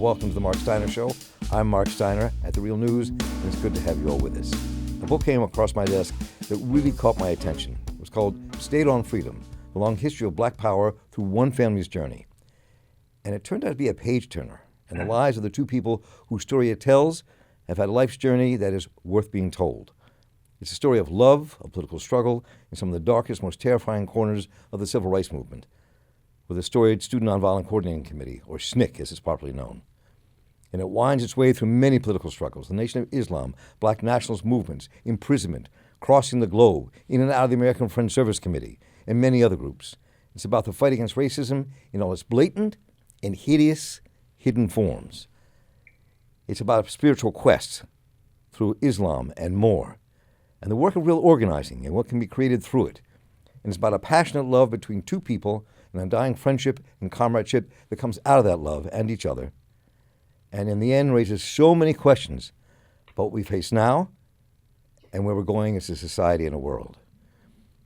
welcome to the Marc Steiner Show. I'm Marc Steiner at The Real News, and it's good to have you all with us. A book came across my desk that really caught my attention. It was called State on Freedom, The Long History of Black Power Through One Family's Journey. And it turned out to be a page-turner, and the lives of the two people whose story it tells have had a life's journey that is worth being told. It's a story of love, of political struggle, in some of the darkest, most terrifying corners of the civil rights movement, with the storied Student Nonviolent Coordinating Committee, or SNCC as it's popularly known. And it winds its way through many political struggles, the Nation of Islam, black nationalist movements, imprisonment, crossing the globe, in and out of the American Friends Service Committee, and many other groups. It's about the fight against racism in all its blatant and hideous hidden forms. It's about spiritual quests through Islam and more, and the work of real organizing and what can be created through it. And it's about a passionate love between two people, an undying friendship and comradeship that comes out of that love and each other, and in the end raises so many questions about what we face now and where we're going as a society and a world.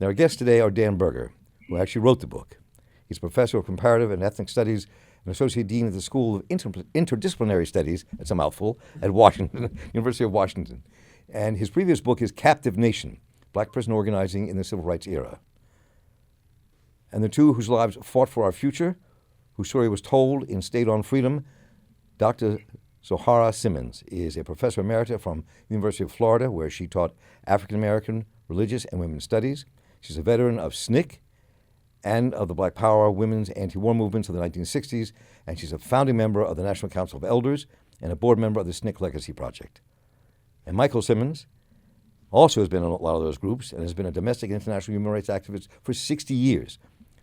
Now, our guests today are Dan Berger, who actually wrote the book. He's a professor of comparative and ethnic studies and associate dean of the School of Interdisciplinary Studies, that's a mouthful, at Washington, University of Washington. And his previous book is Captive Nation, Black Prison Organizing in the Civil Rights Era. And the two whose lives fought for our future, whose story was told in State on Freedom, Dr. Zoharah Simmons is a professor emerita from the University of Florida, where she taught African American, religious, and women's studies. She's a veteran of SNCC and of the Black Power women's anti-war movements of the 1960s, and she's a founding member of the National Council of Elders and a board member of the SNCC Legacy Project. And Michael Simmons also has been in a lot of those groups and has been a domestic and international human rights activist for 60 years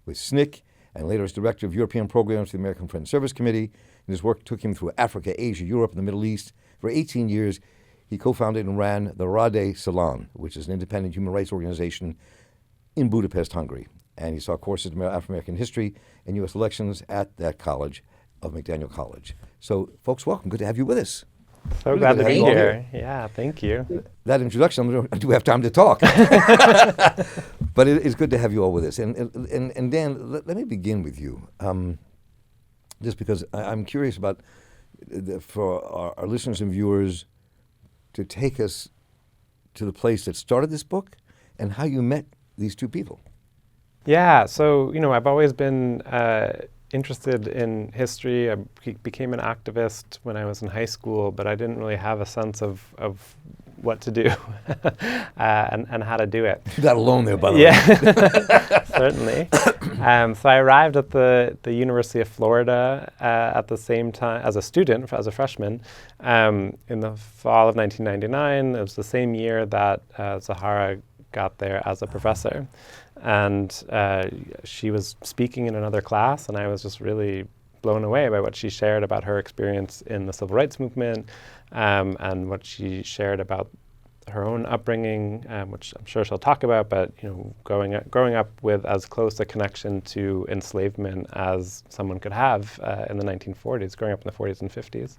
with SNCC, and later as director of European programs for the American Friends Service Committee. And his work took him through Africa, Asia, Europe, and the Middle East. For 18 years, he co-founded and ran the Rade Salon, which is an independent human rights organization in Budapest, Hungary. And he saw courses in Afro-American history and U.S. elections at that college of McDaniel College. So, folks, welcome. Good to have you with us. So really glad to be here. Yeah, thank you. That introduction, I do have time to talk. But it's good to have you all with us. And Dan, let me begin with you, just because I'm curious about, for our listeners and viewers, to take us to the place that started this book and how you met these two people. Yeah, so, I've always been interested in history. I became an activist when I was in high school, but I didn't really have a sense of what to do and how to do it. You're not alone there, by the way. Yeah, certainly. So I arrived at the University of Florida at the same time as a student, as a freshman, in the fall of 1999. It was the same year that Zoharah got there as a professor. And she was speaking in another class, and I was just really blown away by what she shared about her experience in the civil rights movement, and what she shared about her own upbringing, which I'm sure she'll talk about, but growing up with as close a connection to enslavement as someone could have in the 1940s, growing up in the 40s and 50s.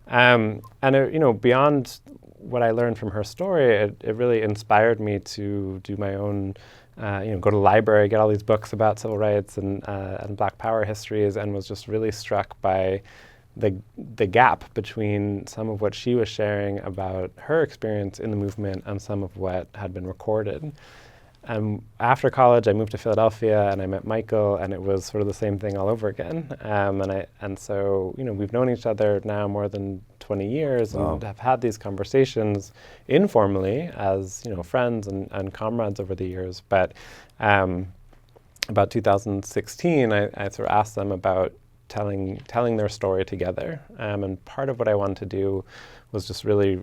And beyond what I learned from her story, it really inspired me to do my own, go to the library, get all these books about civil rights and Black Power histories, and was just really struck by the gap between some of what she was sharing about her experience in the movement and some of what had been recorded. And after college, I moved to Philadelphia, and I met Michael, and it was sort of the same thing all over again. And so we've known each other now more than 20 years, Wow. and have had these conversations informally as friends and comrades over the years. But about 2016, I sort of asked them about telling their story together. And part of what I wanted to do was just really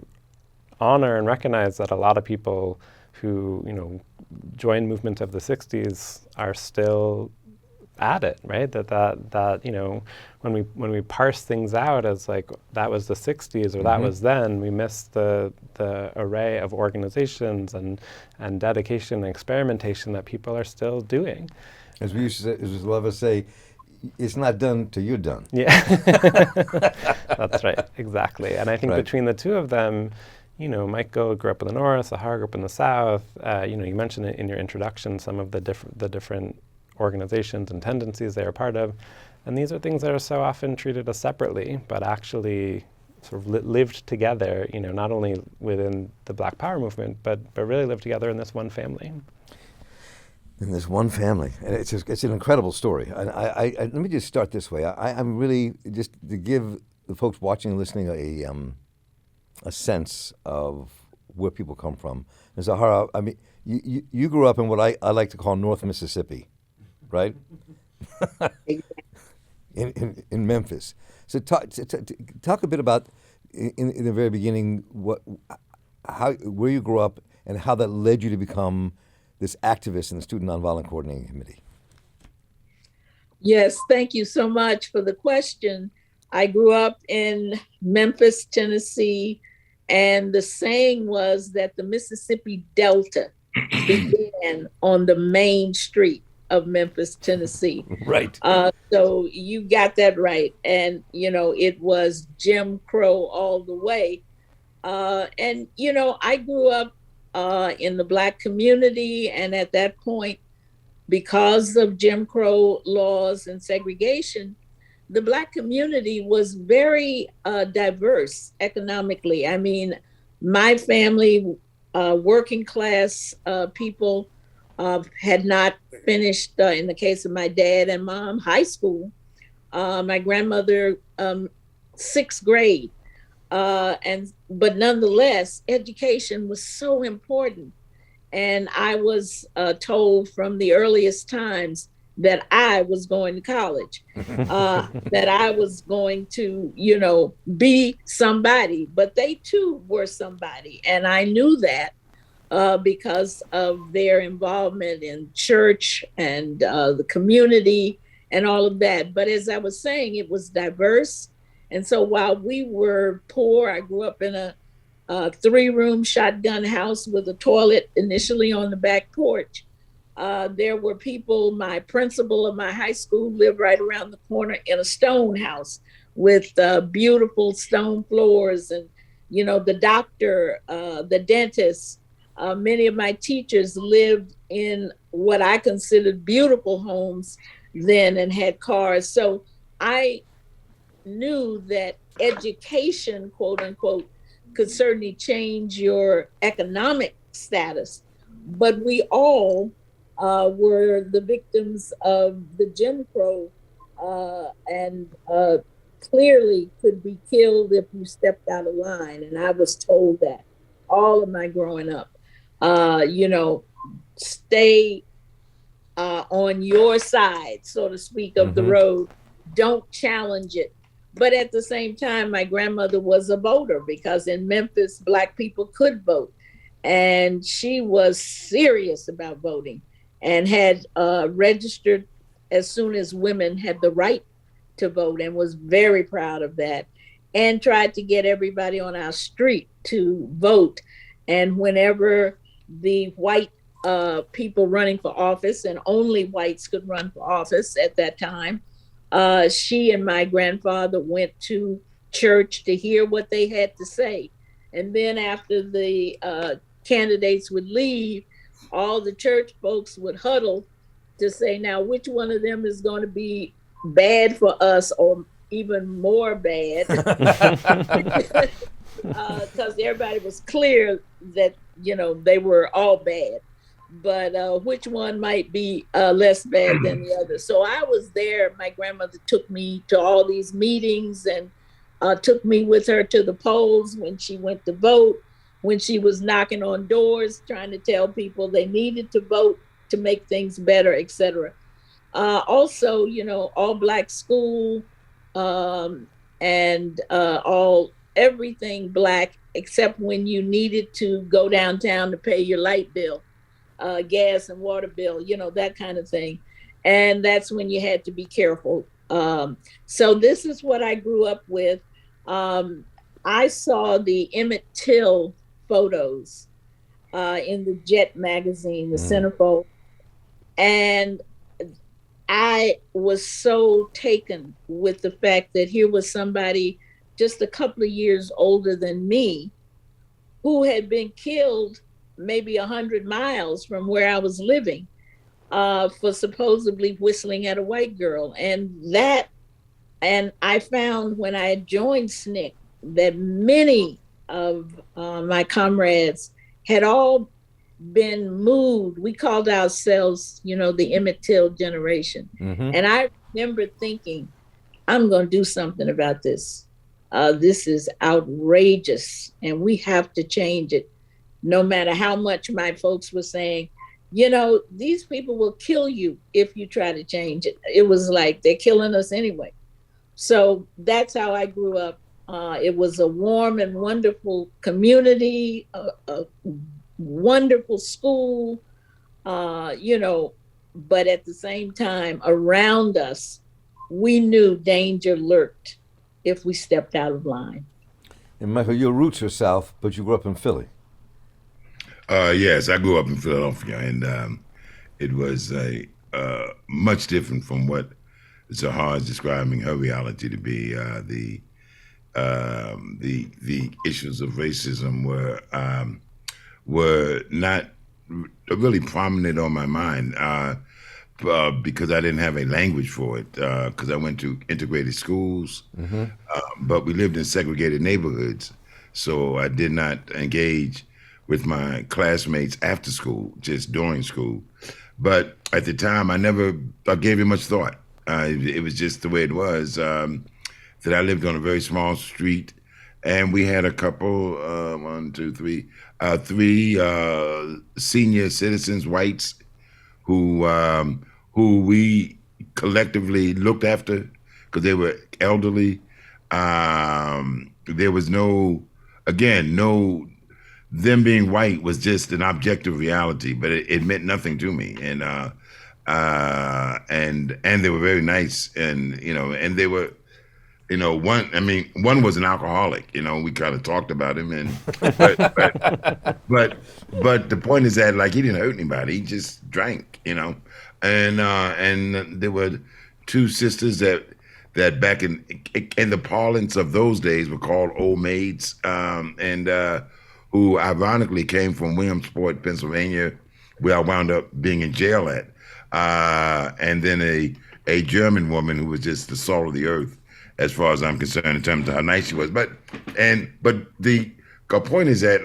honor and recognize that a lot of people who joined movement of the 60s are still at it, right? That when we parse things out as like that was the 60s or that was then, we miss the array of organizations and dedication and experimentation that people are still doing. As we used to say, as love us say, it's not done till you're done. Yeah, that's right, exactly. And I think between the two of them, Michael grew up in the North, Zoharah grew up in the South. You mentioned it in your introduction, some of the different organizations and tendencies they are part of. And these are things that are so often treated as separately, but actually sort of lived together, not only within the Black Power movement, but really lived together in this one family. In this one family. And it's an incredible story. And I let me just start this way. I'm really, just to give the folks watching and listening a sense of where people come from. And Zoharah, I mean, you grew up in what I like to call North Mississippi, right? in Memphis. So talk a bit about, in the very beginning, where you grew up and how that led you to become this activist in the Student Nonviolent Coordinating Committee. Yes, thank you so much for the question. I grew up in Memphis, Tennessee, and the saying was that the Mississippi Delta began on the main street of Memphis, Tennessee. Right. So you got that right. And, it was Jim Crow all the way. And, I grew up in the Black community. And at that point, because of Jim Crow laws and segregation, the Black community was very diverse economically. I mean, my family, working class people, had not finished, in the case of my dad and mom, high school. My grandmother, 6th grade. But nonetheless, education was so important. And I was told from the earliest times that I was going to college, that I was going to, be somebody, but they too were somebody. And I knew that because of their involvement in church and the community and all of that. But as I was saying, it was diverse. And so while we were poor, I grew up in a 3-room shotgun house with a toilet initially on the back porch. There were people, my principal of my high school lived right around the corner in a stone house with beautiful stone floors, and, the doctor, the dentist, many of my teachers lived in what I considered beautiful homes then and had cars. So I knew that education, quote unquote, could certainly change your economic status, but we all were the victims of the Jim Crow and clearly could be killed if you stepped out of line. And I was told that all of my growing up, stay on your side, so to speak, of the road. Don't challenge it. But at the same time, my grandmother was a voter because in Memphis, Black people could vote. And she was serious about voting and had registered as soon as women had the right to vote, and was very proud of that, and tried to get everybody on our street to vote. And whenever the white people running for office, and only whites could run for office at that time, she and my grandfather went to church to hear what they had to say. And then after the candidates would leave, all the church folks would huddle to say, now, which one of them is going to be bad for us or even more bad? Because everybody was clear that, they were all bad. But which one might be less bad than the other? So I was there. My grandmother took me to all these meetings and took me with her to the polls when she went to vote, when she was knocking on doors, trying to tell people they needed to vote to make things better, et cetera. Also, all Black school and everything Black, except when you needed to go downtown to pay your light bill. Gas and water bill, that kind of thing. And that's when you had to be careful. So this is what I grew up with. I saw the Emmett Till photos in the Jet magazine, the Centerfold. And I was so taken with the fact that here was somebody just a couple of years older than me who had been killed maybe 100 miles from where I was living for supposedly whistling at a white girl. And that And I found when I joined SNCC that many of my comrades had all been moved. We called ourselves, the Emmett Till generation. Mm-hmm. And I remember thinking, I'm going to do something about this. This is outrageous, and we have to change it. No matter how much my folks were saying, these people will kill you if you try to change it. It was like, they're killing us anyway. So that's how I grew up. It was a warm and wonderful community, a wonderful school, but at the same time, around us, we knew danger lurked if we stepped out of line. And Michael, your roots are South, but you grew up in Philly. Yes, I grew up in Philadelphia, and it was much different from what Zoharah is describing her reality to be. The issues of racism were not really prominent on my mind because I didn't have a language for it. Because I went to integrated schools, but we lived in segregated neighborhoods, so I did not engage with my classmates after school, just during school. But at the time, I never gave it much thought. It was just the way it was. That I lived on a very small street, and we had a couple, three senior citizens, whites, who we collectively looked after because they were elderly. There was no, them being white was just an objective reality, but it meant nothing to me. And they were very nice, and and they were, one was an alcoholic. We kind of talked about him, and but the point is that he didn't hurt anybody. He just drank, and there were two sisters that back in the parlance of those days were called old maids, who ironically came from Williamsport, Pennsylvania, where I wound up being in jail at, and then a German woman who was just the salt of the earth, as far as I'm concerned, in terms of how nice she was. But the point is that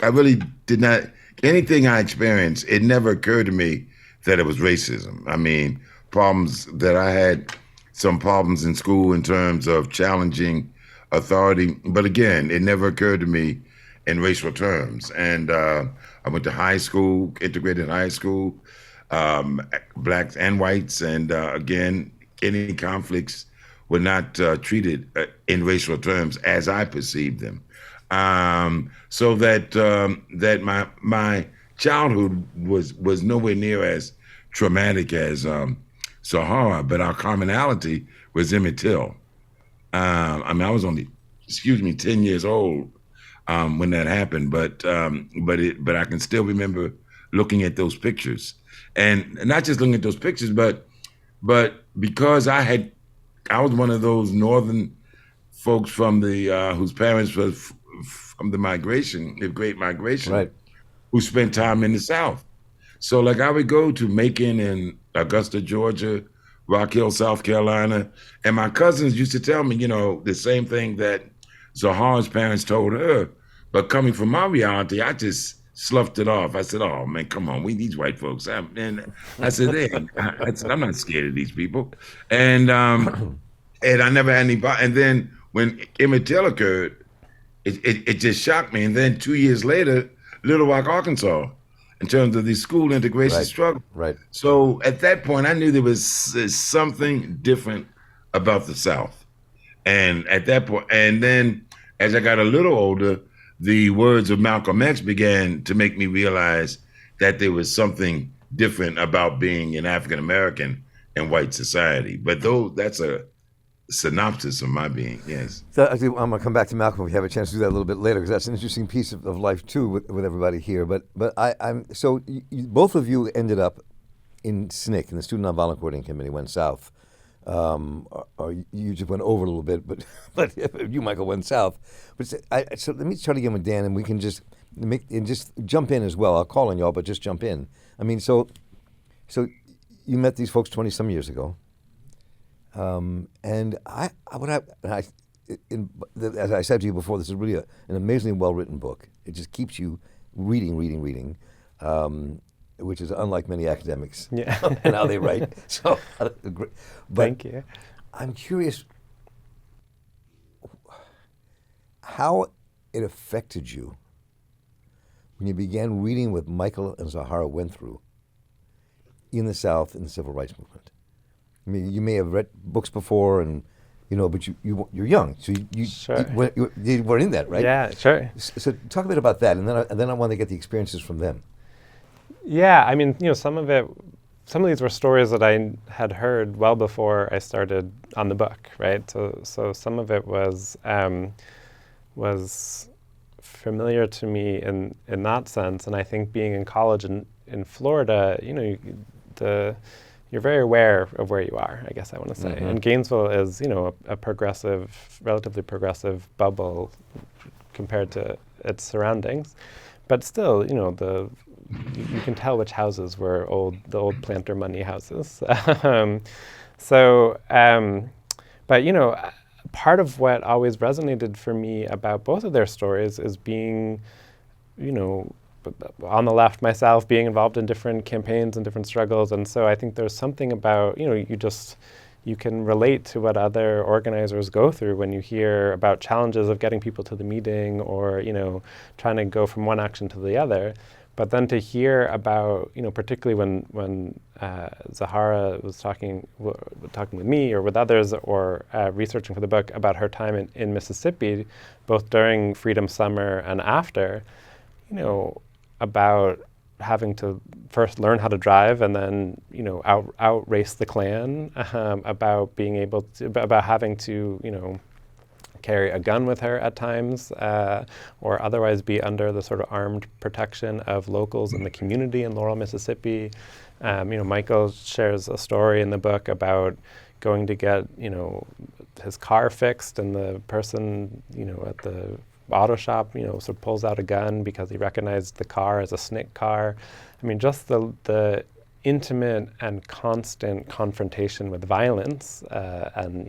I really did not, anything I experienced, it never occurred to me that it was racism. I mean, problems that I had, some problems in school in terms of challenging authority, but again, it never occurred to me in racial terms. And I went to high school, integrated high school, blacks and whites, and again, any conflicts were not treated in racial terms as I perceived them. So that my childhood was nowhere near as traumatic as Zoharah, but our commonality was Emmett Till. I was only, 10 years old when that happened, but I can still remember looking at those pictures, and not just looking at those pictures, but because I was one of those northern folks from the whose parents were from the Great Migration, Right, who spent time in the South. So I would go to Macon and Augusta, Georgia, Rock Hill, South Carolina, and my cousins used to tell me, the same thing that Zoharah's parents told her. But coming from my reality, I just sloughed it off. I said, "Oh man, come on, we these white folks." And I said, "Hey, I'm not scared of these people." And I never had any. And then when Emmett Till occurred, it just shocked me. And then 2 years later, Little Rock, Arkansas, in terms of the school integration struggle. right. So at that point, I knew there was something different about the South. And at that point, and then as I got a little older, the words of Malcolm X began to make me realize that there was something different about being an African American in white society. But that's a synopsis of my being, yes. So actually, I'm going to come back to Malcolm if we have a chance to do that a little bit later, because that's an interesting piece of life too with everybody here. But I'm so both of you ended up in SNCC, in the Student Nonviolent Coordinating Committee, went south. Or you just went over a little bit, but you, Michael, went south. But so let me try to get with Dan, and we can just jump in as well. I'll call on y'all, but just jump in. I mean, so you met these folks 20 some years ago. And as I said to you before, this is really an amazingly well-written book. It just keeps you reading, which is unlike many academics and how they write. So, but thank you. I'm curious how it affected you when you began reading what Michael and Zoharah went through in the South in the Civil Rights Movement. I mean, you may have read books before, and but you're young, so you were in that, right? Yeah, sure. So talk a bit about that, and then I want to get the experiences from them. Yeah, I mean, some of these were stories that I had heard well before I started on the book, right? So some of it was familiar to me in that sense, and I think being in college in Florida, you're very aware of where you are, I guess I want to say. Mm-hmm. And Gainesville is, a progressive, relatively progressive bubble compared to its surroundings, but still, you can tell which houses were the old planter money houses. But part of what always resonated for me about both of their stories is being, on the left myself, being involved in different campaigns and different struggles. And so I think there's something about, you can relate to what other organizers go through when you hear about challenges of getting people to the meeting or, trying to go from one action to the other. But then to hear about, particularly when Zoharah was talking with me or with others or researching for the book about her time in Mississippi, both during Freedom Summer and after, about having to first learn how to drive and then, out race the Klan, about having to, carry a gun with her at times, or otherwise be under the sort of armed protection of locals in the community in Laurel, Mississippi. Michael shares a story in the book about going to get, his car fixed, and the person, at the auto shop, sort of pulls out a gun because he recognized the car as a SNCC car. I mean, just the intimate and constant confrontation with violence and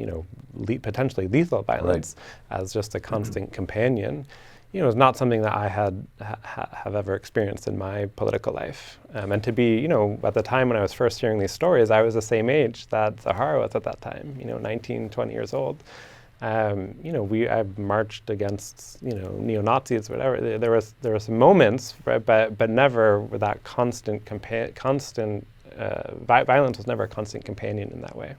potentially lethal violence as just a constant companion, is not something that I have ever experienced in my political life. And to be, at the time when I was first hearing these stories, I was the same age that Zoharah was at that time, 19, 20 years old. I marched against, neo-Nazis, whatever. There were some moments, right, but never with that violence was never a constant companion in that way.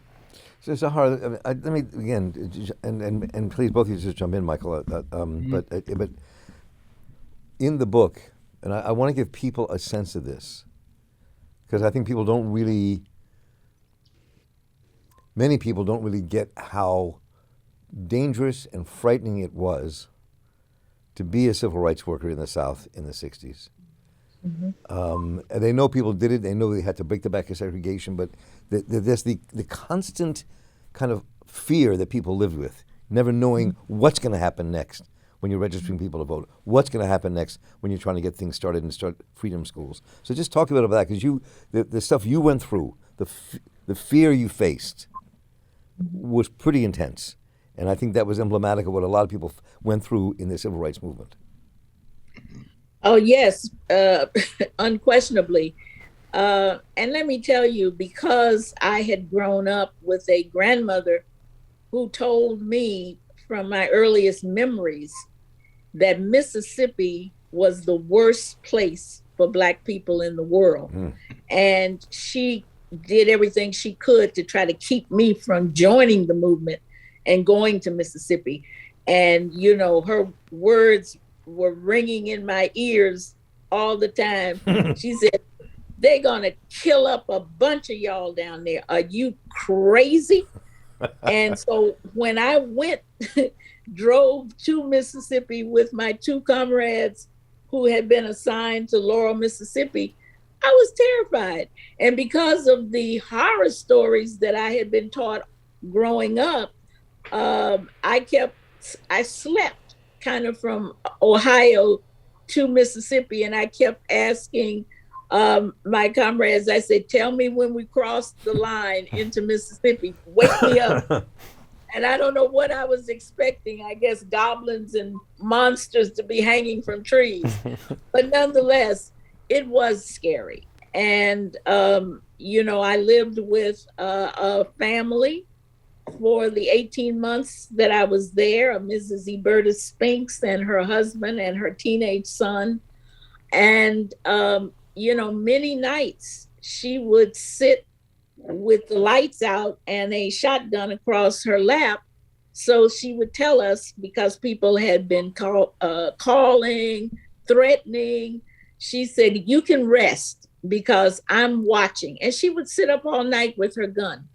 So Zoharah, let me again, and please both of you just jump in, Michael. But in the book, and I want to give people a sense of this, because I think many people don't really get how dangerous and frightening it was to be a civil rights worker in the South in the 60s. Mm-hmm. And they know people did it. They know they had to break the back of segregation, but there's the constant kind of fear that people lived with, never knowing what's going to happen next when you're registering people to vote, what's going to happen next when you're trying to get things started and start freedom schools. So just talk a bit about that, because the stuff you went through, the fear you faced was pretty intense. And I think that was emblematic of what a lot of people went through in the civil rights movement. Oh, yes, unquestionably. And let me tell you, because I had grown up with a grandmother who told me from my earliest memories that Mississippi was the worst place for Black people in the world. Mm. And she did everything she could to try to keep me from joining the movement and going to Mississippi. And, her words were ringing in my ears all the time. She said, "They're gonna kill up a bunch of y'all down there. Are you crazy?" And so when I drove to Mississippi with my two comrades who had been assigned to Laurel, Mississippi, I was terrified. And because of the horror stories that I had been taught growing up, I slept kind of from Ohio to Mississippi, and I kept asking my comrades, I said, tell me when we cross the line into Mississippi, wake me up. And I don't know what I was expecting. I guess goblins and monsters to be hanging from trees. But nonetheless, it was scary. And, I lived with a family for the 18 months that I was there, Mrs. Eberta Spinks and her husband and her teenage son. And, many nights she would sit with the lights out and a shotgun across her lap. So she would tell us, because people had been calling, threatening. She said, you can rest because I'm watching. And she would sit up all night with her gun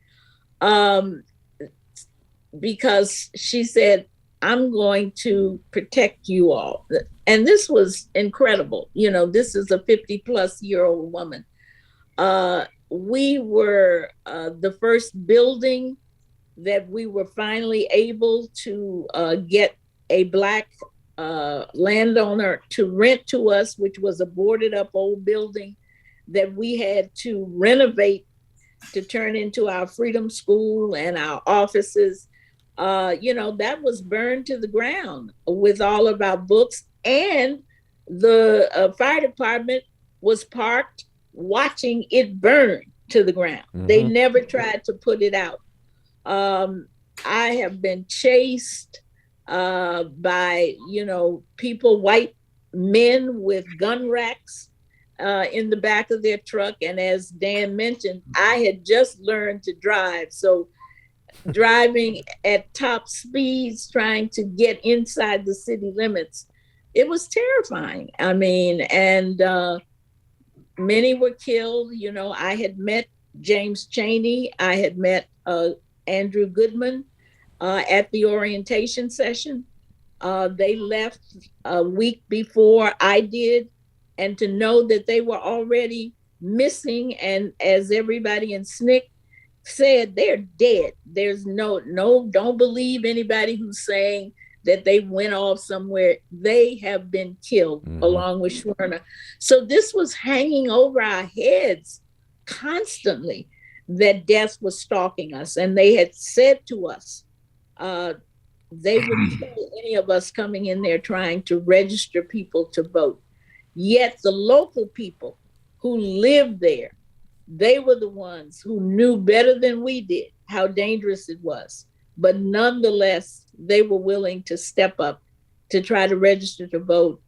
because she said, I'm going to protect you all. And this was incredible. This is a 50-plus-year-old woman. We were the first building that we were finally able to get a Black landowner to rent to us, which was a boarded up old building that we had to renovate to turn into our Freedom School and our offices. That was burned to the ground with all of our books, and the fire department was parked watching it burn to the ground. Mm-hmm. They never tried to put it out. I have been chased by, people, white men with gun racks in the back of their truck. And as Dan mentioned, I had just learned to drive. So driving at top speeds, trying to get inside the city limits, it was terrifying. I mean, and many were killed. I had met James Chaney. I had met Andrew Goodman at the orientation session. They left a week before I did. And to know that they were already missing, and as everybody in SNCC said, they're dead. There's no, don't believe anybody who's saying that they went off somewhere. They have been killed along with Schwerner. So this was hanging over our heads constantly, that death was stalking us. And they had said to us, they would kill any of us coming in there trying to register people to vote. Yet the local people who lived there, they were the ones who knew better than we did how dangerous it was. But nonetheless, they were willing to step up to try to register to vote,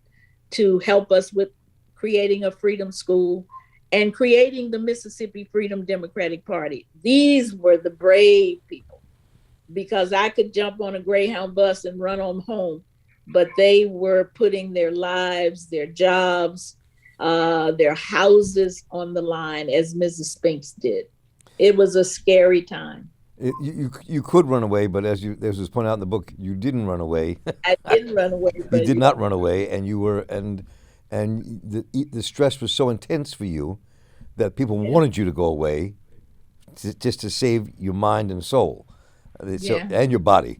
to help us with creating a freedom school and creating the Mississippi Freedom Democratic Party. These were the brave people, because I could jump on a Greyhound bus and run on home, but they were putting their lives, their jobs, their houses on the line, as Mrs. Spinks did. It was a scary time. You could run away, but as was pointed out in the book, you didn't run away. I didn't run away. You did not run away, and you were, and the stress was so intense for you that people wanted you to go away, just to save your mind and soul, and your body.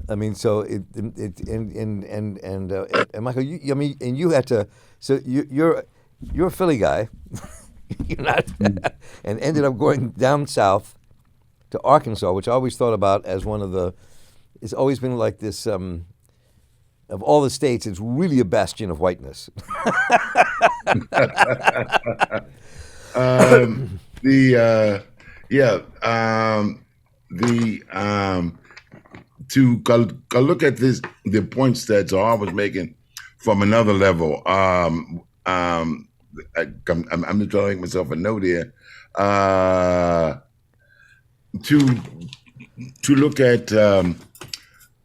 I mean, so and Michael, you had to. So you're a Philly guy, you're not, and ended up going down south to Arkansas, which I always thought about as one of the. It's always been like this. Of all the states, it's really a bastion of whiteness. To go look at this, the points that Zoharah was making from another level. I'm just trying to make myself a note here. To look at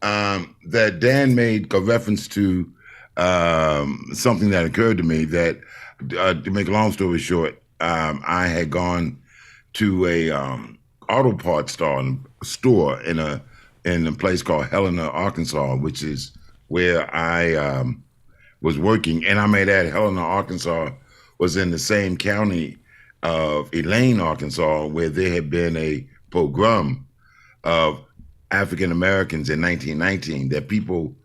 that Dan made a reference to something that occurred to me. That to make a long story short, I had gone to a auto parts store in a place called Helena, Arkansas, which is where I was working. And I may add, Helena, Arkansas was in the same county of Elaine, Arkansas, where there had been a pogrom of African Americans in 1919, that people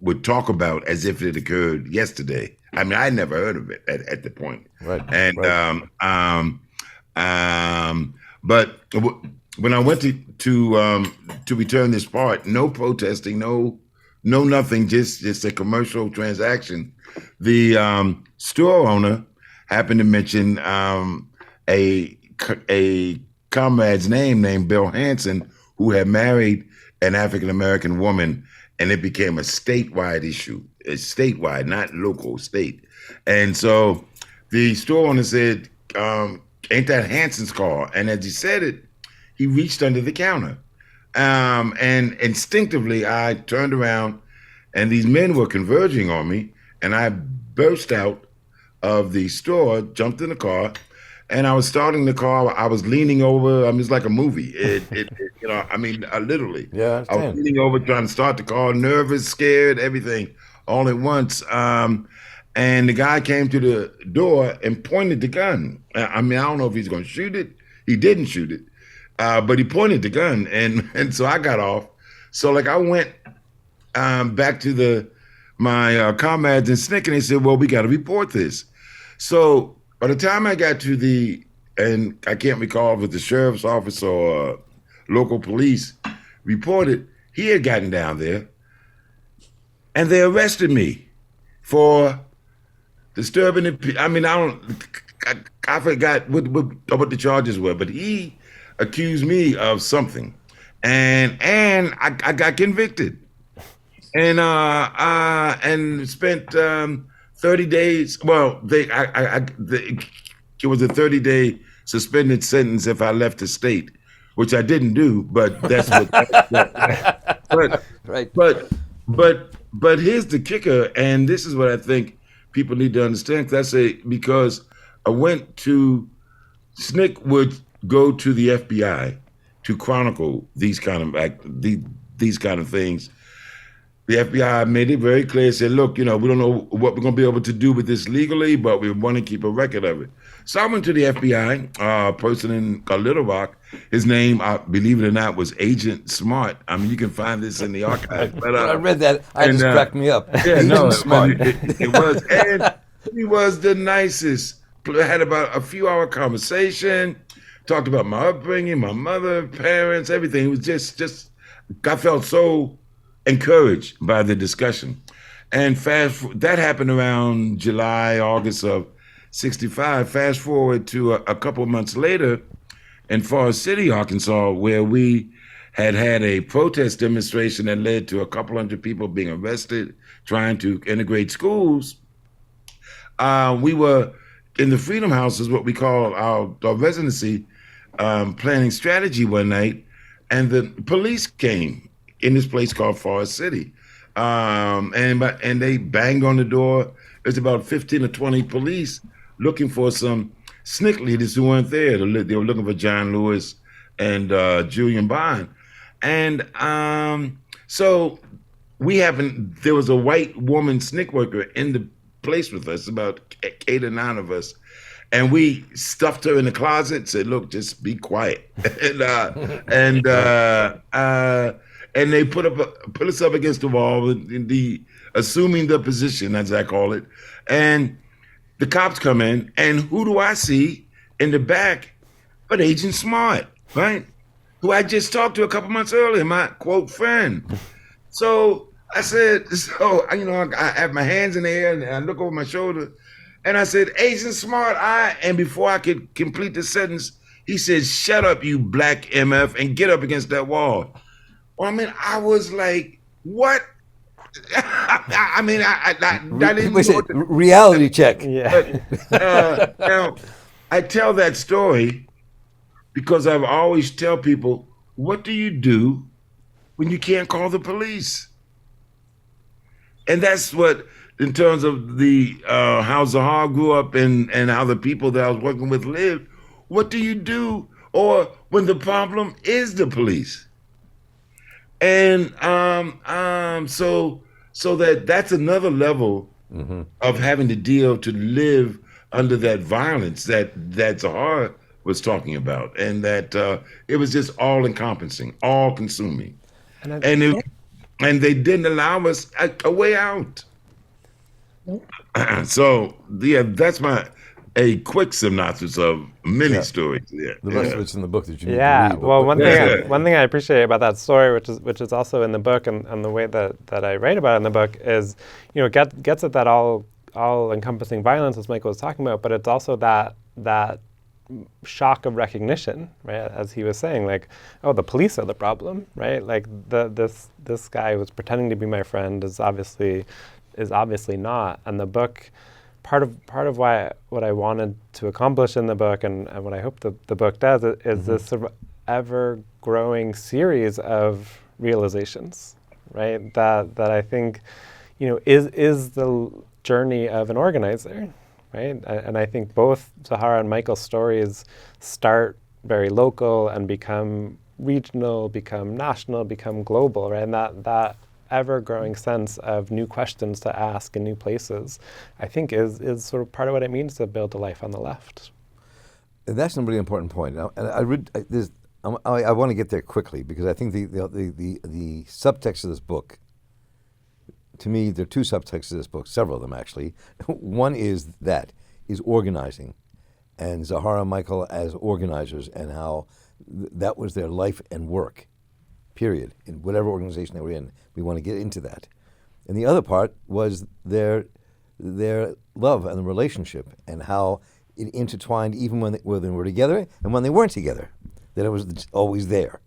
would talk about as if it occurred yesterday. I mean, I never heard of it at the point. Right. And right. But when I went to return this part, no protesting, no nothing, just a commercial transaction. The store owner happened to mention a comrade's name named Bill Hanson, who had married an African American woman, and it became a statewide issue. It's statewide, not local, state. And so the store owner said, ain't that Hanson's car? And as he said it, he reached under the counter. And instinctively, I turned around, and these men were converging on me, and I burst out of the store, jumped in the car, and I was starting the car. I was leaning over. I mean, it's like a movie. Literally. Yeah, I was leaning over, trying to start the car, nervous, scared, everything, all at once. And the guy came to the door and pointed the gun. I mean, I don't know if he's going to shoot it. He didn't shoot it, but he pointed the gun, and so I got off. So I went back to my comrades in SNCC, and they said, "Well, we got to report this." So by the time I got to and I can't recall if it was the sheriff's office or local police reported, he had gotten down there, and they arrested me for disturbing the. I mean, I forgot what the charges were, but he accused me of something, and I got convicted, and spent 30 days. Well, it was a 30-day suspended sentence if I left the state, which I didn't do. But that's what. Right. But here's the kicker, and this is what I think people need to understand. Because I went to SNCC would go to the FBI to chronicle these kind of things. The FBI made it very clear, said, look, we don't know what we're going to be able to do with this legally, but we want to keep a record of it. So I went to the FBI, a person in Little Rock. His name, believe it or not, was Agent Smart. I mean, you can find this in the archive. But, I read that. It just cracked me up. Yeah, Agent Smart. It was. And he was the nicest. I had about a few-hour conversation, talked about my upbringing, my mother, parents, everything. It was just I felt so encouraged by the discussion. And that happened around July, August of 65. Fast forward to a couple of months later in Forest City, Arkansas, where we had a protest demonstration that led to a couple hundred people being arrested, trying to integrate schools. We were in the Freedom House, is what we call our residency, planning strategy one night, and the police came in this place called Forest City. And they banged on the door. There's about 15 or 20 police looking for some SNCC leaders who weren't there. They were looking for John Lewis and Julian Bond. And so there was a white woman SNCC worker in the place with us, about 8 or 9 of us. And we stuffed her in the closet, said, look, just be quiet. And they put us up against the wall, assuming the position, as I call it. And the cops come in, and who do I see in the back but Agent Smart, right? Who I just talked to a couple months earlier, my quote friend. So I said, I have my hands in the air and I look over my shoulder, and I said, Agent Smart, and before I could complete the sentence, he said, shut up, you black MF, and get up against that wall. Well, I mean, I was like, what? I mean, I didn't know. Reality check. Yeah. But, now, I tell that story because I've always tell people, what do you do when you can't call the police? And that's what, in terms of how Zoharah grew up and how the people that I was working with lived, what do you do? Or when the problem is the police? And so that's another level of having to live under that violence that Zoharah was talking about, and that it was just all encompassing, all consuming, and and they didn't allow us a way out. So yeah, that's a quick synopsis of many stories. Yeah, The rest of it's in the book that you need to Yeah, read. well, Yeah. one thing I appreciate about that story, which is also in the book, and the way that I write about it in the book is, it gets at that all encompassing violence, as Michael was talking about, but it's also that shock of recognition, right? As he was saying, like, oh, the police are the problem, right? Like this guy who was pretending to be my friend is obviously not. And the book, part of what I wanted to accomplish in the book, and what I hope the book does, is this sort of ever-growing series of realizations, right? That I think, is the journey of an organizer, right? And I think both Zoharah and Michael's stories start very local and become regional, become national, become global, right? And that ever-growing sense of new questions to ask in new places, I think is sort of part of what it means to build a life on the left. And that's a really important point. Now, and I want to get there quickly because I think the subtext of this book, to me, there are two subtexts of this book, several of them actually. One is organizing, and Zoharah and Michael as organizers, and how that was their life and work, period, in whatever organization they were in. We want to get into that. And the other part was their love and the relationship, and how it intertwined even when they were together and when they weren't together, that it was always there,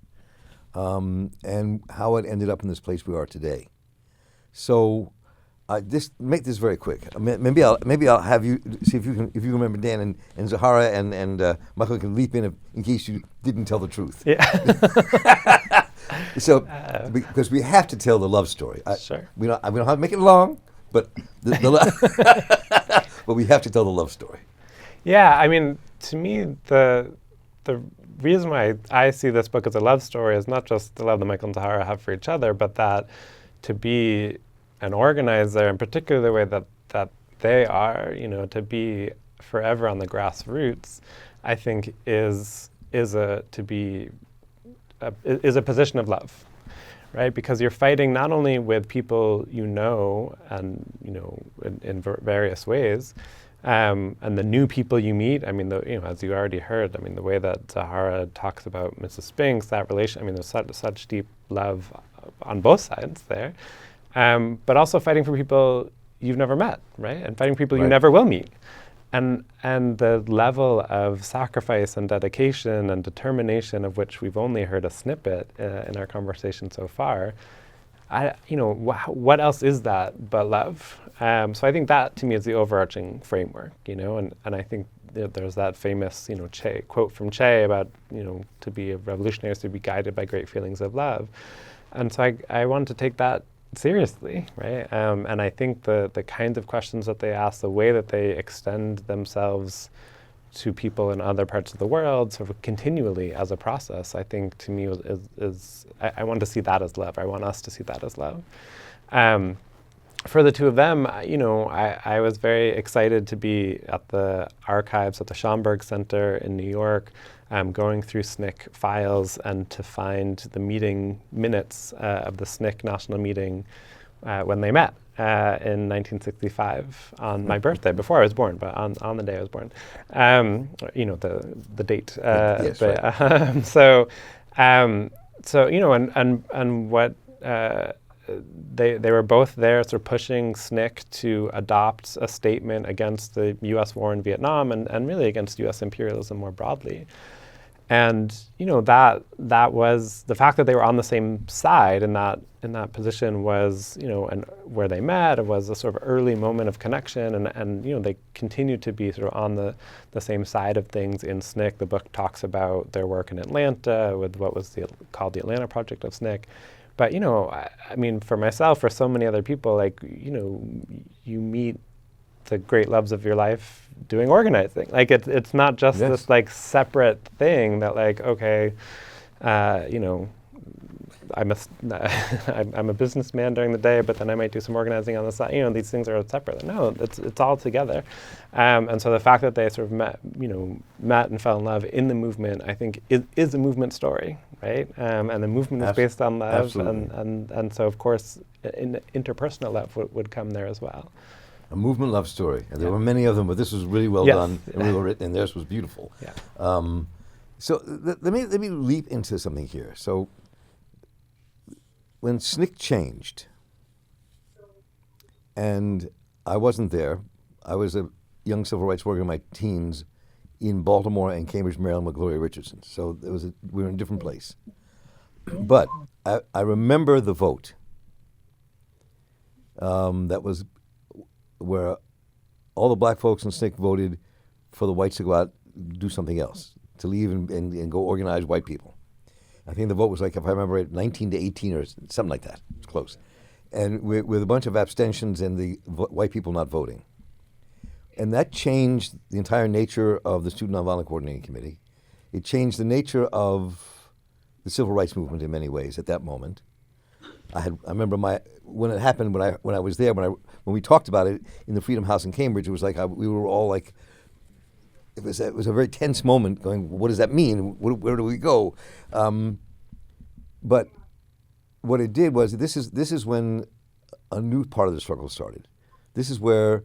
and how it ended up in this place we are today. So, make this very quick. Maybe I'll have you see if you remember Dan and Zoharah and Michael can leap in case you didn't tell the truth. Yeah. So, because we have to tell the love story. Sure. We don't have to make it long, but but we have to tell the love story. Yeah, I mean, to me, the reason why I see this book as a love story is not just the love that Michael and Zoharah have for each other, but that to be an organizer, in particular the way that they are, to be forever on the grassroots, I think is a position of love, right? Because you're fighting not only with people and in various ways, and the new people you meet. I mean, as you already heard, I mean, the way that Zoharah talks about Mrs. Spinks, that relation. I mean, there's such deep love on both sides there, but also fighting for people you've never met, right? And fighting for people you never will meet. And the level of sacrifice and dedication and determination of which we've only heard a snippet in our conversation so far, what else is that but love? So I think that to me is the overarching framework, and I think there's that famous, Che quote from Che about, to be a revolutionary is to be guided by great feelings of love. And so I want to take that seriously, right? And I think the kinds of questions that they ask, the way that they extend themselves to people in other parts of the world, sort of continually as a process, I think to me I want to see that as love. I want us to see that as love. For the two of them, I was very excited to be at the archives at the Schomburg Center in New York, going through SNCC files and to find the meeting minutes of the SNCC national meeting when they met in 1965 on my birthday, before I was born, but on the day I was born. The date. Yes, but, right. And what they were both there sort of pushing SNCC to adopt a statement against the U.S. war in Vietnam and really against U.S. imperialism more broadly. And that was the fact that they were on the same side in that position was, and where they met, it was a sort of early moment of connection, and they continued to be sort of on the same side of things in SNCC. The book talks about their work in Atlanta with what was called the Atlanta Project of SNCC. But I mean, for myself, for so many other people, you meet the great loves of your life doing organizing. It's not just this separate thing that I'm a businessman during the day, but then I might do some organizing on the side. These things are separate. No, it's all together. And so the fact that they sort of met and fell in love in the movement, I think, is a movement story, right? And the movement is based on love, and so of course, interpersonal love would come there as well. A movement love story. And there were many of them, but this was really well done and really well written, and theirs was beautiful. Yeah. So let me leap into something here. So when SNCC changed, and I wasn't there, I was a young civil rights worker in my teens in Baltimore and Cambridge, Maryland with Gloria Richardson. So we were in a different place. But I remember the vote. That was where all the black folks in SNCC voted for the whites to go out, do something else, to leave and go organize white people. I think the vote was like, if I remember it, 19 to 18 or something like that. It's close. And with a bunch of abstentions and the white people not voting. And that changed the entire nature of the Student Nonviolent Coordinating Committee. It changed the nature of the civil rights movement in many ways at that moment. I remember when it happened, when I was there, when we talked about it in the Freedom House in Cambridge, it was like we were all like, it was a very tense moment going, what does that mean? Where do we go? But what it did was, this is when a new part of the struggle started. This is where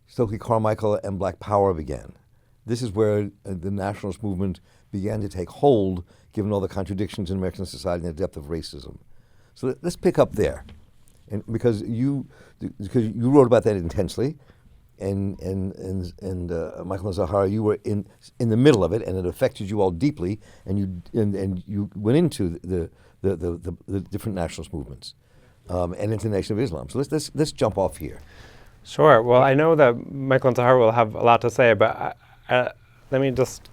Stokely Carmichael and Black Power began. This is where the nationalist movement began to take hold, given all the contradictions in American society and the depth of racism. So let's pick up there, and because you wrote about that intensely, and Michael and Zoharah, you were in the middle of it, and it affected you all deeply, and you went into the different nationalist movements, and into the Nation of Islam. So let's jump off here. Sure. Well, I know that Michael and Zoharah will have a lot to say, but let me just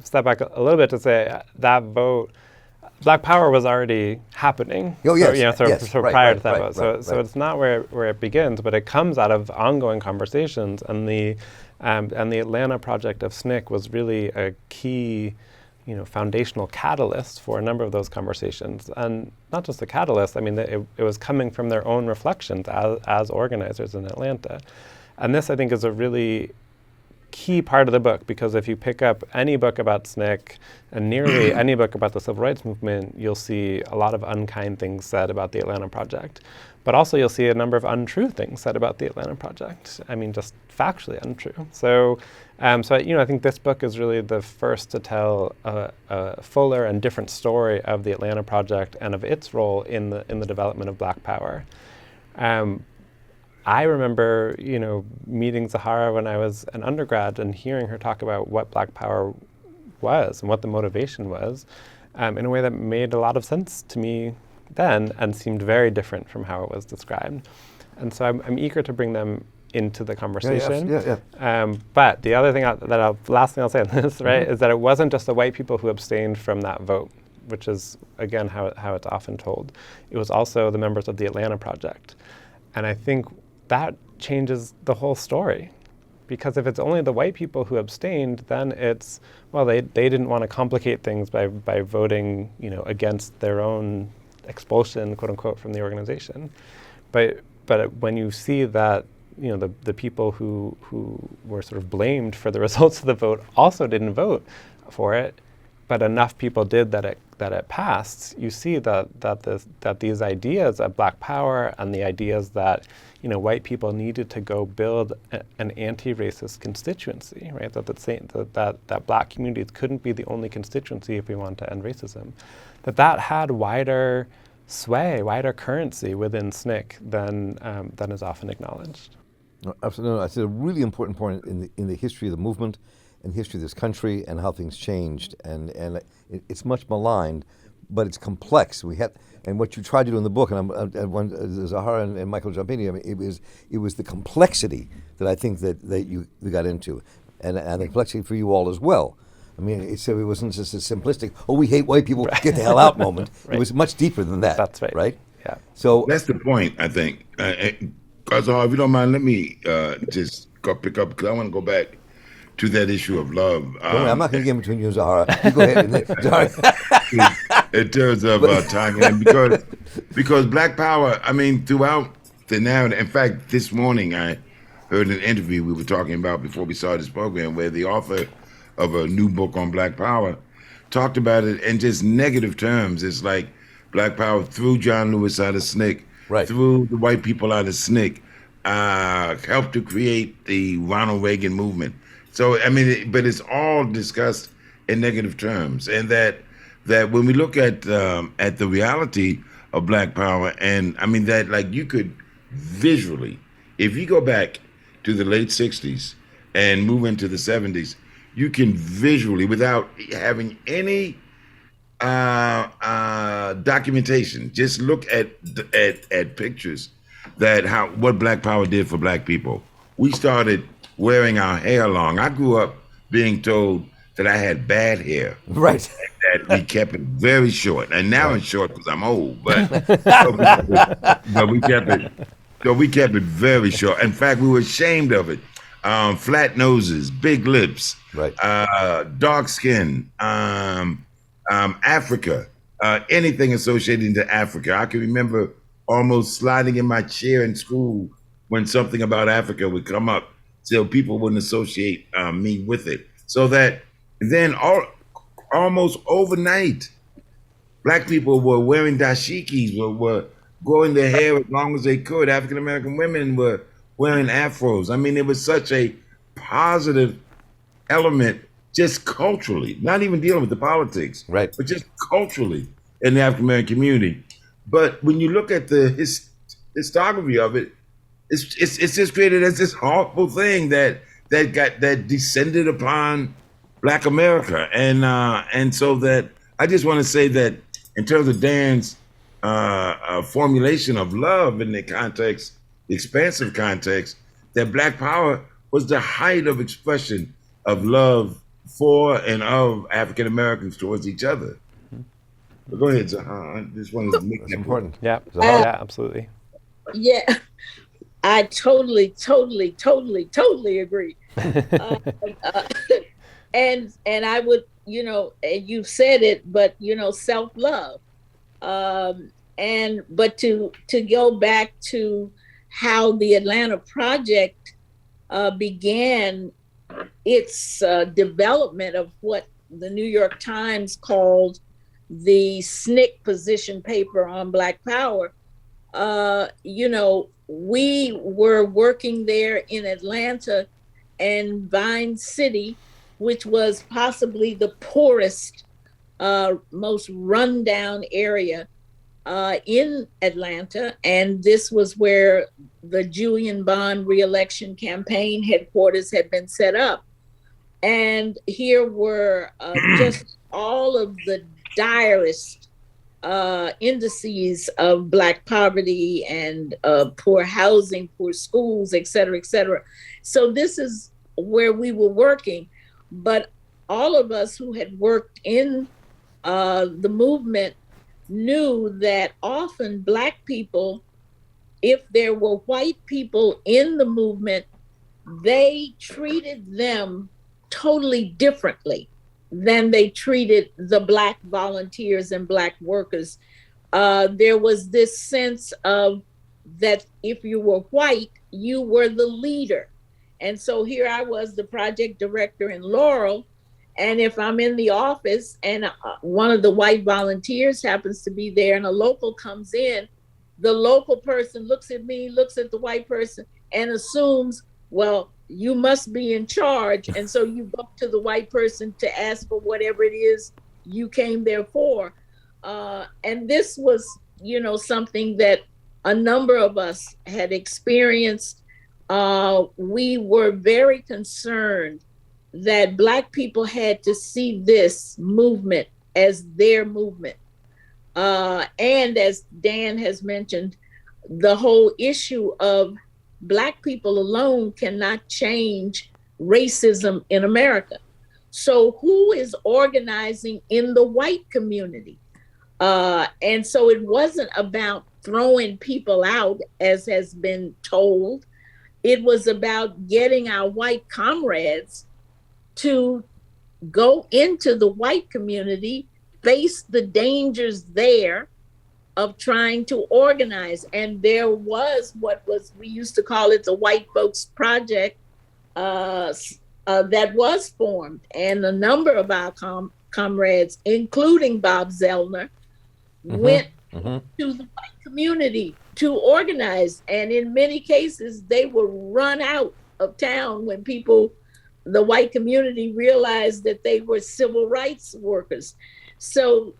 step back a little bit to say that vote. Black Power was already happening. Oh, yes. Prior to that vote. So it's not where it begins, but it comes out of ongoing conversations. And the Atlanta project of SNCC was really a key, foundational catalyst for a number of those conversations. And not just a catalyst, I mean, it was coming from their own reflections as organizers in Atlanta. And this, I think, is a really key part of the book, because if you pick up any book about SNCC and nearly any book about the civil rights movement, you'll see a lot of unkind things said about the Atlanta Project. But also you'll see a number of untrue things said about the Atlanta Project. I mean, just factually untrue. So I think this book is really the first to tell a fuller and different story of the Atlanta Project and of its role in the development of Black Power. I remember, meeting Zoharah when I was an undergrad and hearing her talk about what Black Power was and what the motivation was, in a way that made a lot of sense to me then and seemed very different from how it was described. And so I'm eager to bring them into the conversation. But the other thing, last thing I'll say on this, right, is that it wasn't just the white people who abstained from that vote, which is, again, how it's often told. It was also the members of the Atlanta Project. And I think that changes the whole story. Because if it's only the white people who abstained, then it's, well, they didn't want to complicate things by voting, against their own expulsion, quote unquote, from the organization. But when you see that, the people who were sort of blamed for the results of the vote also didn't vote for it, but enough people did that it passed, you see that these ideas of Black Power and the ideas that white people needed to go build an anti-racist constituency, right? That Black communities couldn't be the only constituency if we want to end racism. That had wider sway, wider currency within SNCC than is often acknowledged. No, absolutely. No, it's a really important point in the history of the movement and history of this country and how things changed. And it's much maligned, but it's complex. And what you tried to do in the book, and Zoharah and Michael jump in here, I mean, it was the complexity that I think that you got into, and the complexity for you all as well. I mean, it wasn't just a simplistic, we hate white people, get the hell out moment. Right. It was much deeper than that. That's right. Right? Yeah. So that's the point, I think. Zoharah, if you don't mind, let me just pick up, because I want to go back to that issue of love. I'm not going to get in between you and Zoharah. You go ahead. in terms of talking, and because Black Power, I mean, throughout the narrative. In fact, this morning I heard an interview we were talking about before we started this program, where the author of a new book on Black Power talked about it in just negative terms. It's like Black Power threw John Lewis out of SNCC, Right. threw the white people out of SNCC, helped to create the Ronald Reagan movement. So I mean, but it's all discussed in negative terms, and that when we look at the reality of Black Power, and I mean that like you could visually, if you go back to the late '60s and move into the '70s, you can visually, without having any documentation, just look at pictures that what Black Power did for Black people. We started wearing our hair long. I grew up being told that I had bad hair. Right. That we kept it very short, and now it's short because I'm old. But we kept it. So we kept it very short. In fact, we were ashamed of it. Flat noses, big lips, Right. Dark skin, Africa, anything associated to Africa. I can remember almost sliding in my chair in school when something about Africa would come up, so people wouldn't associate me with it. So that then almost overnight, Black people were wearing dashikis, were growing their hair as long as they could. African American women were wearing afros. I mean, it was such a positive element just culturally, not even dealing with the politics, Right. but just culturally in the African American community. But when you look at the historiography of it, it's just created as this awful thing that descended upon Black America, and so that I just want to say that in terms of Dan's formulation of love in the context, the expansive context, that Black Power was the height of expression of love for and of African Americans towards each other. But go ahead, Zoharah. I just wanted to make That's that important. Yeah, Zoharah. yeah, absolutely. Yeah, I totally agree. uh, and I would, and you've said it, but self-love. But to go back to how the Atlanta Project began its development of what the New York Times called the SNCC position paper on Black Power. We were working there in Atlanta and Vine City, which was possibly the poorest, most rundown area in Atlanta. And this was where the Julian Bond re-election campaign headquarters had been set up. And here were just all of the direst indices of Black poverty and poor housing, poor schools, et cetera, et cetera. So this is where we were working. But all of us who had worked in the movement knew that often Black people, if there were white people in the movement, they treated them totally differently than they treated the Black volunteers and Black workers. There was this sense of that if you were white, you were the leader. And so here I was, the project director in Laurel, and if I'm in the office and one of the white volunteers happens to be there and a local comes in, the local person looks at me, looks at the white person and assumes, well, you must be in charge. And so you go to the white person to ask for whatever it is you came there for. And this was, something that a number of us had experienced. We were very concerned that Black people had to see this movement as their movement. And as Dan has mentioned, the whole issue of Black people alone cannot change racism in America. So who is organizing in the white community? And so it wasn't about throwing people out, as has been told. It was about getting our white comrades to go into the white community face the dangers there of trying to organize. And there was we used to call it the White Folks Project, that was formed. And a number of our comrades, including Bob Zellner, went to the white community to organize. And in many cases, they were run out of town when the white community realized that they were civil rights workers. So,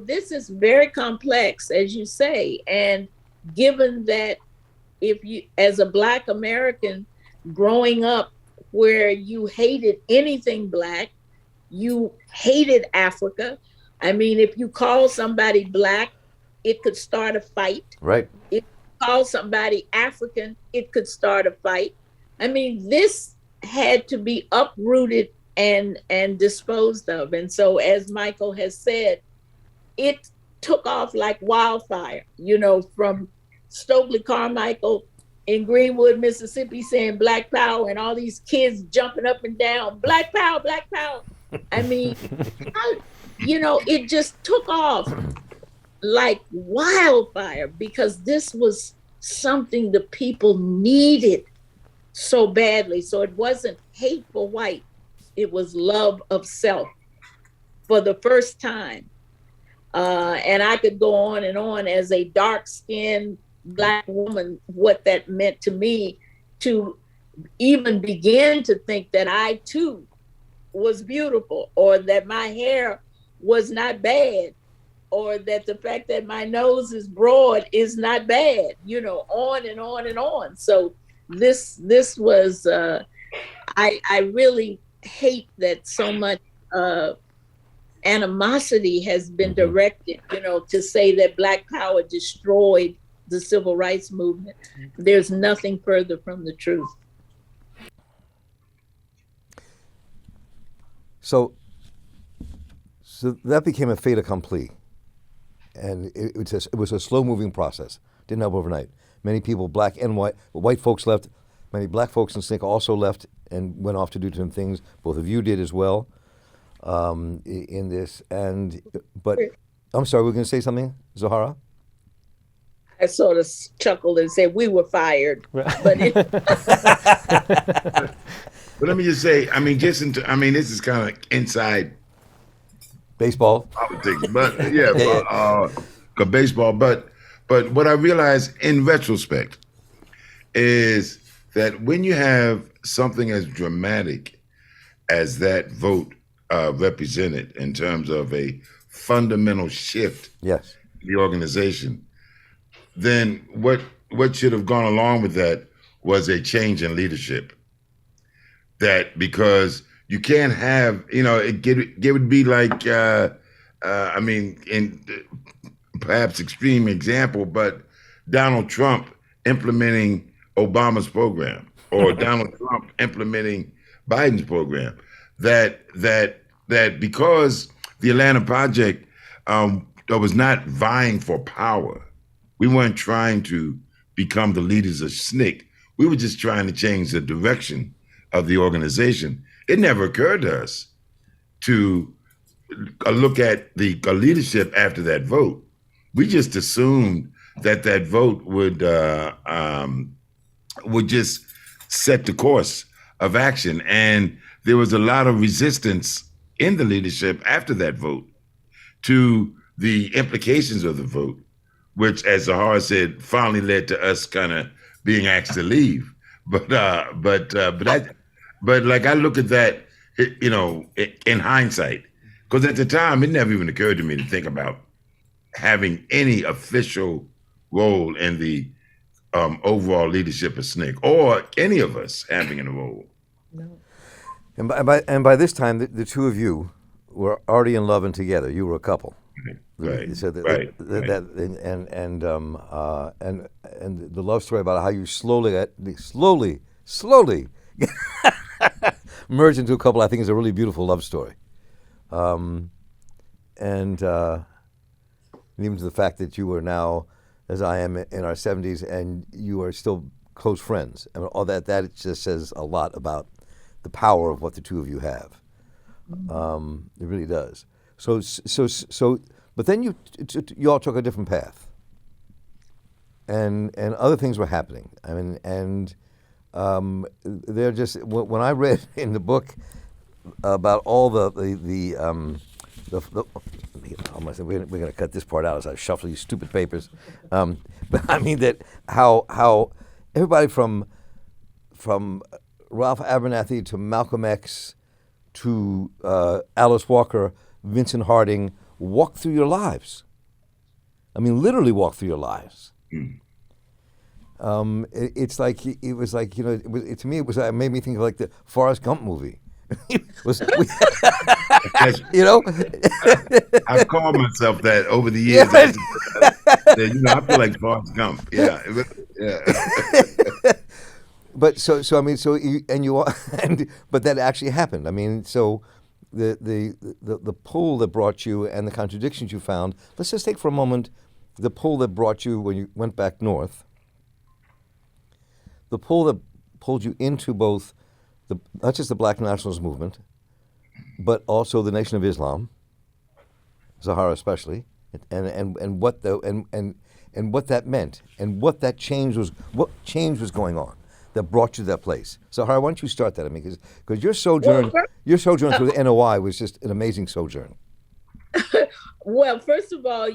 this is very complex, as you say. And given that if you, as a Black American growing up where you hated anything Black, you hated Africa. I mean, if you call somebody Black, it could start a fight. Right. If you call somebody African, it could start a fight. I mean, this had to be uprooted and disposed of. And so, as Michael has said, it took off like wildfire, from Stokely Carmichael in Greenwood, Mississippi, saying Black Power, and all these kids jumping up and down, Black Power, Black Power. I mean, it just took off like wildfire because this was something the people needed so badly. So it wasn't hate for white. It was love of self for the first time. And I could go on and on as a dark-skinned Black woman, what that meant to me to even begin to think that I too was beautiful, or that my hair was not bad, or that the fact that my nose is broad is not bad, on and on and on. So this was, I really hate that so much animosity has been directed, to say that Black Power destroyed the civil rights movement. There's nothing further from the truth. So that became a fait accompli, and it was a slow-moving process. Didn't happen overnight. Many people, Black and white folks left. Many Black folks in SNCC also left and went off to do different things. Both of you did as well in this. But I'm sorry, we're going to say something, Zoharah? I sort of chuckled and said we were fired. But let me just say, this is kind of inside baseball politics, but baseball. But what I realized in retrospect is that when you have something as dramatic as that vote represented in terms of a fundamental shift in the organization, then what should have gone along with that was a change in leadership. That because you can't have, it would be like, in perhaps extreme example, but Donald Trump implementing Obama's program or Donald Trump implementing Biden's program. That because the Atlanta Project was not vying for power. We weren't trying to become the leaders of SNCC. We were just trying to change the direction of the organization. It never occurred to us to look at the leadership after that vote. We just assumed that vote would just set the course of action. And there was a lot of resistance in the leadership after that vote to the implications of the vote, which, as Zoharah said, finally led to us kind of being asked to leave. But like I look at that, in hindsight, because at the time it never even occurred to me to think about having any official role in the overall leadership of SNCC, or any of us having a role. No. And by this time, the two of you were already in love and together. You were a couple. Right. So Right. And the love story about how you slowly merged into a couple, I think, is a really beautiful love story. And even to the fact that you are now, as I am, in our 70s, and you are still close friends. And all that just says a lot about the power of what the two of you have. It really does. But then you all took a different path, and other things were happening. I mean, and they're just when I read in the book about all the we're going to cut this part out as I shuffle these stupid papers, but I mean that how everybody from Ralph Abernathy to Malcolm X to Alice Walker, Vincent Harding walked through your lives. I mean, literally walked through your lives. It's like it was like to me it made me think of like the Forrest Gump movie. I've called myself that over the years. I feel like Forrest Gump. Yeah. But but that actually happened. I mean, so the pull that brought you and the contradictions you found. Let's just take for a moment the pull that brought you when you went back north. The pull that pulled you into both not just the Black nationalist movement, but also the Nation of Islam, Zoharah especially, and what that meant, and what change was going on that brought you to that place. Zoharah, why don't you start that? I mean, because your sojourn through the NOI was just an amazing sojourn. Well, first of all,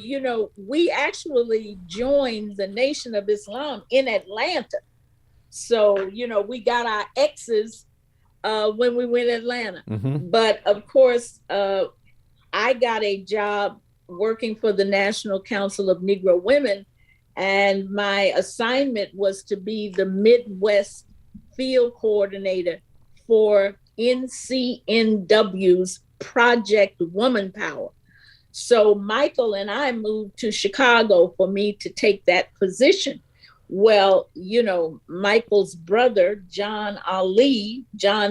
we actually joined the Nation of Islam in Atlanta. So, we got our X's when we went to Atlanta. Mm-hmm. But of course, I got a job working for the National Council of Negro Women, and my assignment was to be the Midwest field coordinator for NCNW's Project Woman Power. So Michael and I moved to Chicago for me to take that position. Well, Michael's brother, John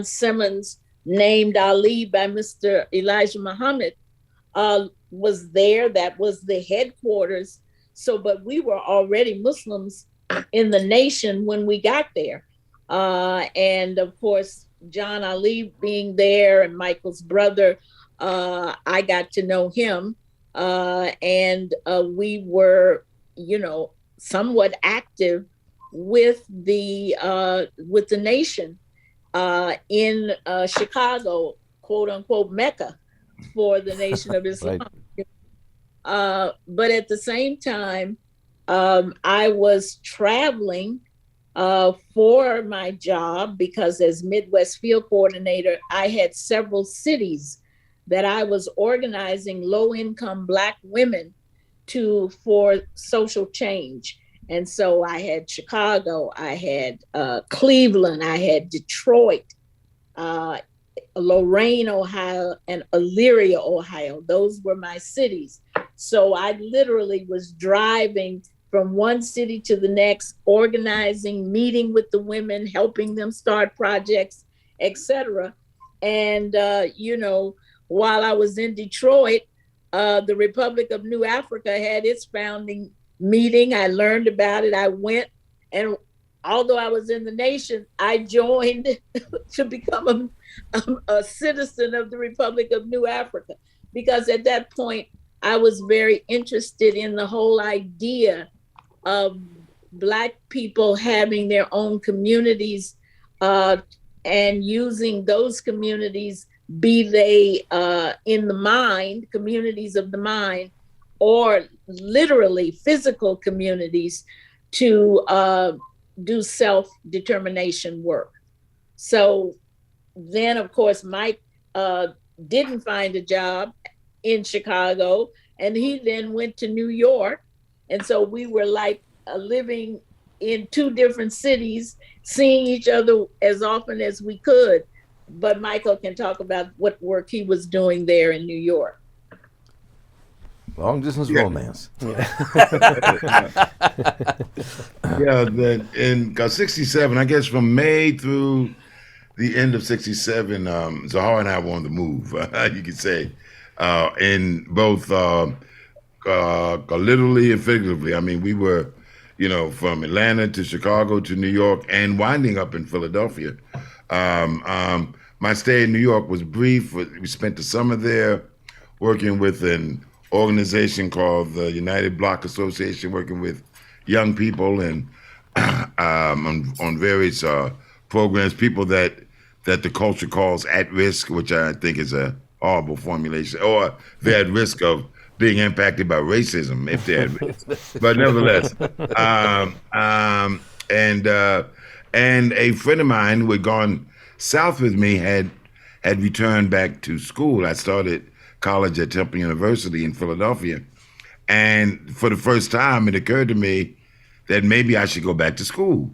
Simmons, named Ali by Mr. Elijah Muhammad, was there. That was the headquarters. So, but we were already Muslims in the nation when we got there. And of course, John Ali being there and Michael's brother, I got to know him. And we were, somewhat active with the nation in Chicago, quote unquote Mecca for the Nation of Islam. Right. But at the same time, I was traveling for my job because as Midwest Field Coordinator, I had several cities that I was organizing low-income Black women for social change. And so I had Chicago, I had Cleveland, I had Detroit, Lorain, Ohio, and Elyria, Ohio. Those were my cities. So I literally was driving from one city to the next, organizing, meeting with the women, helping them start projects, etc. And, while I was in Detroit, the Republic of New Africa had its founding meeting. I learned about it. I went, and although I was in the nation, I joined to become a citizen of the Republic of New Africa, because at that point, I was very interested in the whole idea of Black people having their own communities and using those communities, be they in the mind, communities of the mind, or literally physical communities, to do self-determination work. So then, of course, Mike didn't find a job in Chicago, and he then went to New York. And so we were like living in two different cities, seeing each other as often as we could. But Michael can talk about what work he was doing there in New York. Long distance romance. In 67, I guess from May through the end of 67, Zoharah and I were on the move, you could say, in both literally and figuratively. I mean, we were, from Atlanta to Chicago to New York and winding up in Philadelphia. My stay in New York was brief. We spent the summer there. working with an organization called the United Block Association, working with young people and on various programs, people that the culture calls at risk, which I think is a horrible formulation, or they're at risk of being impacted by racism if they're at risk. But nevertheless, and a friend of mine who had gone south with me had returned back to school. I started college at Temple University in Philadelphia, and for the first time, it occurred to me that maybe I should go back to school,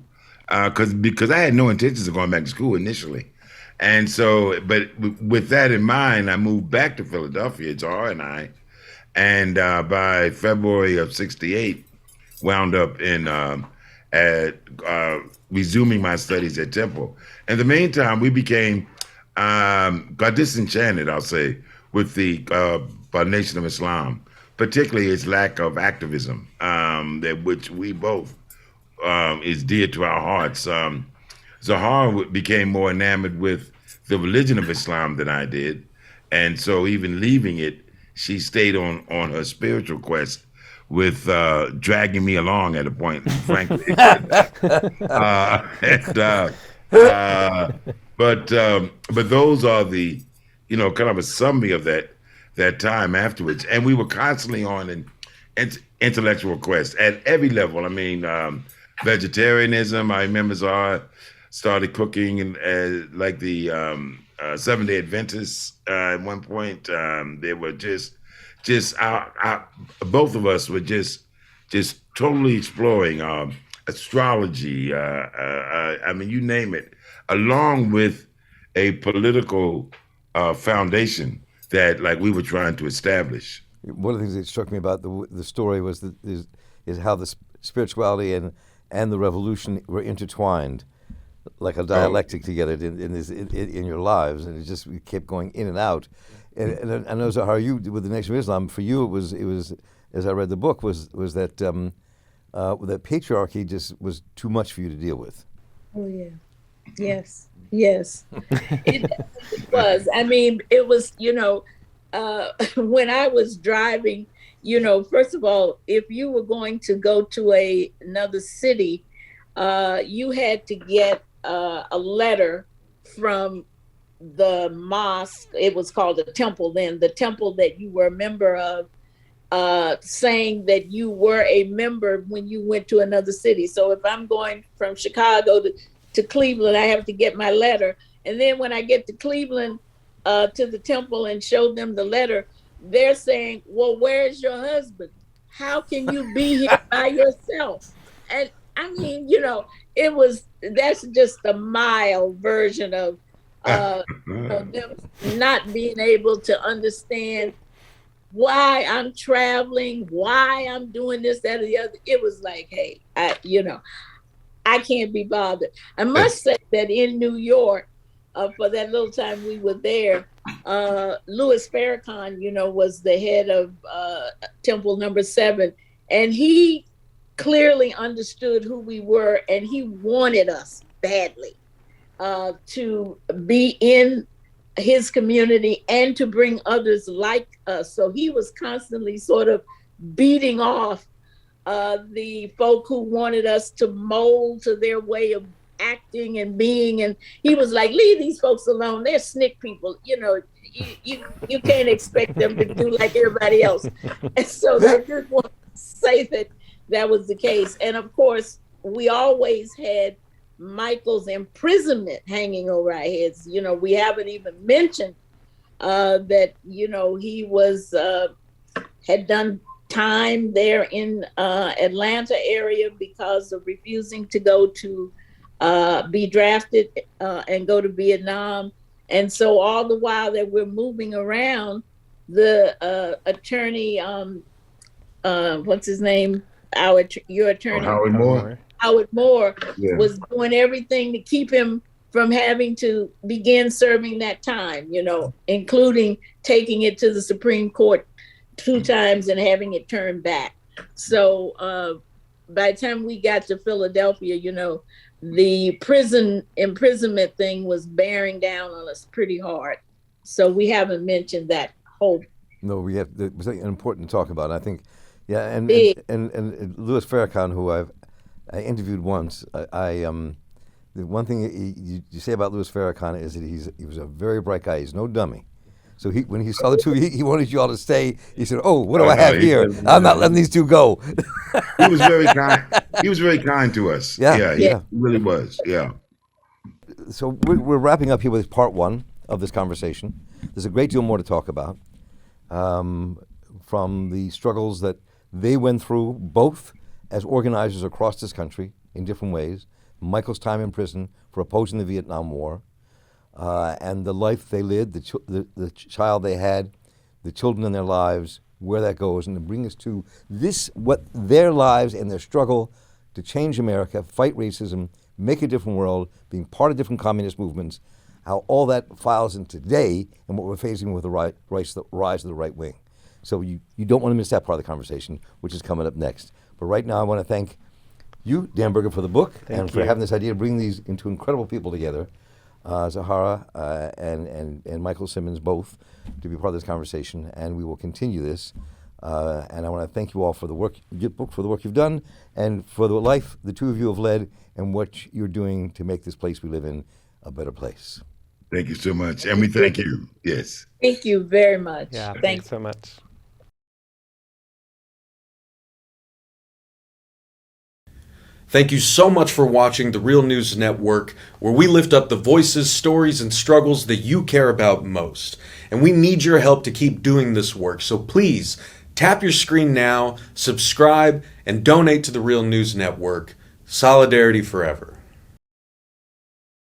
because I had no intentions of going back to school initially. And so, but with that in mind, I moved back to Philadelphia, Zoharah and I, and by February of '68, wound up in resuming my studies at Temple. In the meantime, we became got disenchanted, I'll say, with the Nation of Islam, particularly its lack of activism, that which we both is dear to our hearts. Zoharah became more enamored with the religion of Islam than I did, and so even leaving it, she stayed on her spiritual quest, with dragging me along at a point, frankly. But those are the, kind of a summary of that time afterwards, and we were constantly on an intellectual quest at every level. I mean, vegetarianism. I remember Zoharah started cooking and like the Seventh-day Adventists at one point. They were just both of us were just totally exploring astrology. I mean, you name it, along with a political foundation that like we were trying to establish. One of the things that struck me about the story was is how the spirituality and the revolution were intertwined, like a dialectic together in your lives, and we kept going in and out. And I know, Zoharah, you with the Nation of Islam, for you it was as I read the book was that that patriarchy just was too much for you to deal with. Oh yeah, yes, it was. I mean, it was. When I was driving, first of all, if you were going to go to another city, you had to get a letter from the mosque. It was called a temple then, the temple that you were a member of, saying that you were a member when you went to another city. So if I'm going from Chicago to Cleveland, I have to get my letter. And then when I get to Cleveland, to the temple and show them the letter, they're saying, well, where's your husband? How can you be here by yourself? And I mean, that's just a mild version of them not being able to understand why I'm traveling, why I'm doing this, that, or the other. It was like, hey, I can't be bothered. I must say that in New York, for that little time we were there, Louis Farrakhan, was the head of Temple Number 7, and he clearly understood who we were, and he wanted us badly to be in his community and to bring others like us. So he was constantly sort of beating off the folk who wanted us to mold to their way of acting and being, and he was like, leave these folks alone, they're SNCC people, you can't expect them to do like everybody else. And so I just want to say that was the case. And of course, we always had Michael's imprisonment hanging over our heads. We haven't even mentioned that he was had done time there in Atlanta area because of refusing to go to be drafted and go to Vietnam. And so all the while that we're moving around, the attorney, what's his name? Your attorney. Howard Moore was doing everything to keep him from having to begin serving that time, including taking it to the Supreme Court 2 times and having it turned back. So by the time we got to Philadelphia, the prison imprisonment thing was bearing down on us pretty hard. So we haven't mentioned that whole No, we have there's something important to talk about. I think, yeah, Big. and Louis Farrakhan, who I interviewed once, the one thing you say about Louis Farrakhan is that he was a very bright guy. He's no dummy. So when he saw the two, he wanted you all to stay. He said, "Oh, what do I have here? I'm not letting these two go." He was very kind. He was very kind to us. Yeah. He really was. Yeah. So we're wrapping up here with part one of this conversation. There's a great deal more to talk about, from the struggles that they went through, both as organizers across this country in different ways. Michael's time in prison for opposing the Vietnam War, and the life they lived, the child they had, the children in their lives, where that goes, and to bring us to this, what their lives and their struggle to change America, fight racism, make a different world, being part of different communist movements, how all that files in today and what we're facing with the rise of the right wing. So you don't want to miss that part of the conversation, which is coming up next. But right now I want to thank you, Dan Berger, for the book and for having this idea to bring these into incredible people together, Zoharah and Michael Simmons, both, to be part of this conversation. And we will continue this. And I want to thank you all for the work, for the work you've done, and for the life the two of you have led, and what you're doing to make this place we live in a better place. Thank you so much, and we thank you. Yes. Thank you very much. Yeah, Thank thanks so much. Thank you so much for watching The Real News Network, where we lift up the voices, stories, and struggles that you care about most. And we need your help to keep doing this work, so please tap your screen now, subscribe, and donate to The Real News Network. Solidarity forever.